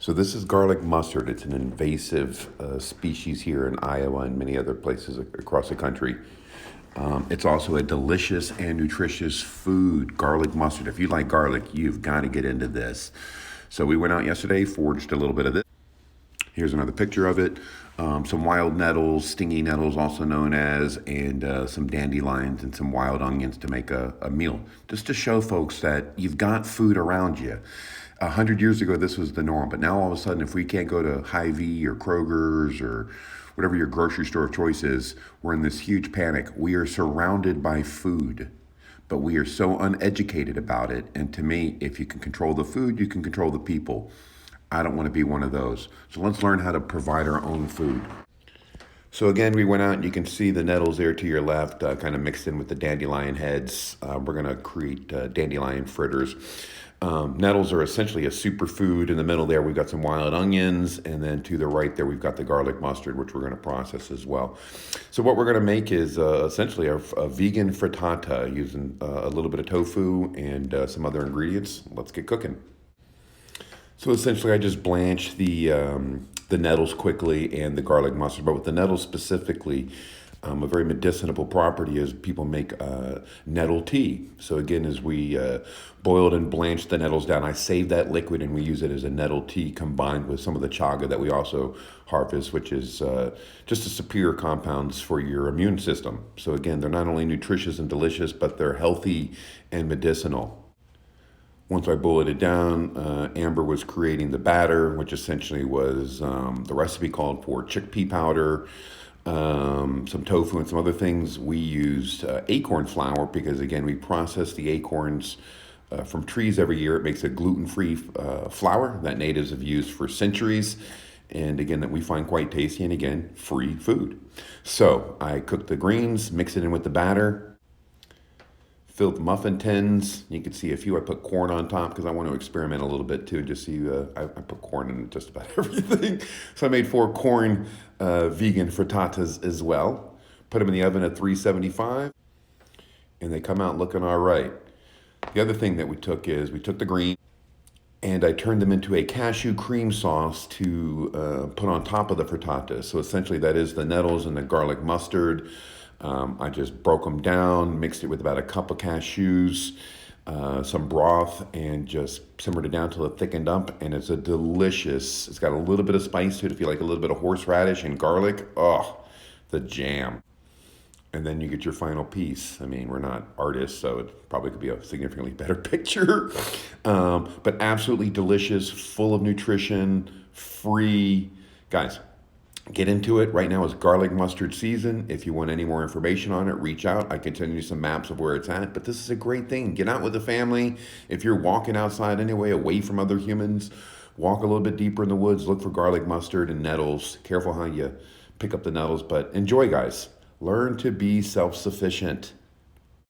So this is garlic mustard. It's an invasive species here in Iowa and many other places across the country. It's also a delicious and nutritious food, garlic mustard. If you like garlic, you've got to get into this. So we went out yesterday, foraged a little bit of this. Here's another picture of it. Some wild nettles, stingy nettles also known as, and some dandelions and some wild onions to make a meal. Just to show folks that you've got food around you. 100 years ago, this was the norm, but now all of a sudden, if we can't go to Hy-Vee or Kroger's or whatever your grocery store of choice is, we're in this huge panic. We are surrounded by food, but we are so uneducated about it. And to me, if you can control the food, you can control the people. I don't want to be one of those. So let's learn how to provide our own food. So again, we went out and you can see the nettles there to your left, kind of mixed in with the dandelion heads. We're going to create dandelion fritters. Nettles are essentially a superfood. In the middle there, we've got some wild onions. And then to the right there, we've got the garlic mustard, which we're going to process as well. So what we're going to make is essentially a vegan frittata using a little bit of tofu and some other ingredients. Let's get cooking. So essentially, I just blanch the nettles quickly and the garlic mustard. But with the nettles specifically, a very medicinal property is people make nettle tea. So again, as we boiled and blanched the nettles down, I save that liquid and we use it as a nettle tea combined with some of the chaga that we also harvest, which is just a superior compounds for your immune system. So again, they're not only nutritious and delicious, but they're healthy and medicinal. Once I boiled it down, Amber was creating the batter, which essentially was the recipe called for chickpea powder, some tofu, and some other things. We used acorn flour because, again, we process the acorns from trees every year. It makes a gluten-free flour that natives have used for centuries. And again, that we find quite tasty and, again, free food. So I cooked the greens, mixed it in with the batter. Filled the muffin tins. You can see a few. I put corn on top because I want to experiment a little bit too. Just see, I put corn in just about everything. So I made 4 corn vegan frittatas as well. Put them in the oven at 375, and they come out looking all right. The other thing that we took is we took the green and I turned them into a cashew cream sauce to put on top of the frittatas. So essentially, that is the nettles and the garlic mustard. I just broke them down, mixed it with about a cup of cashews, some broth, and just simmered it down till it thickened up. And it's it's got a little bit of spice to it if you like a little bit of horseradish and garlic. Oh, the jam. And then you get your final piece. I mean, we're not artists, so it probably could be a significantly better picture. But absolutely delicious, full of nutrition, free. Guys, get into it. Right now is garlic mustard season. If you want any more information on it, reach out. I can send you some maps of where it's at. But this is a great thing. Get out with the family. If you're walking outside anyway, away from other humans, walk a little bit deeper in the woods. Look for garlic mustard and nettles. Careful how you pick up the nettles, but enjoy, guys. Learn to be self-sufficient.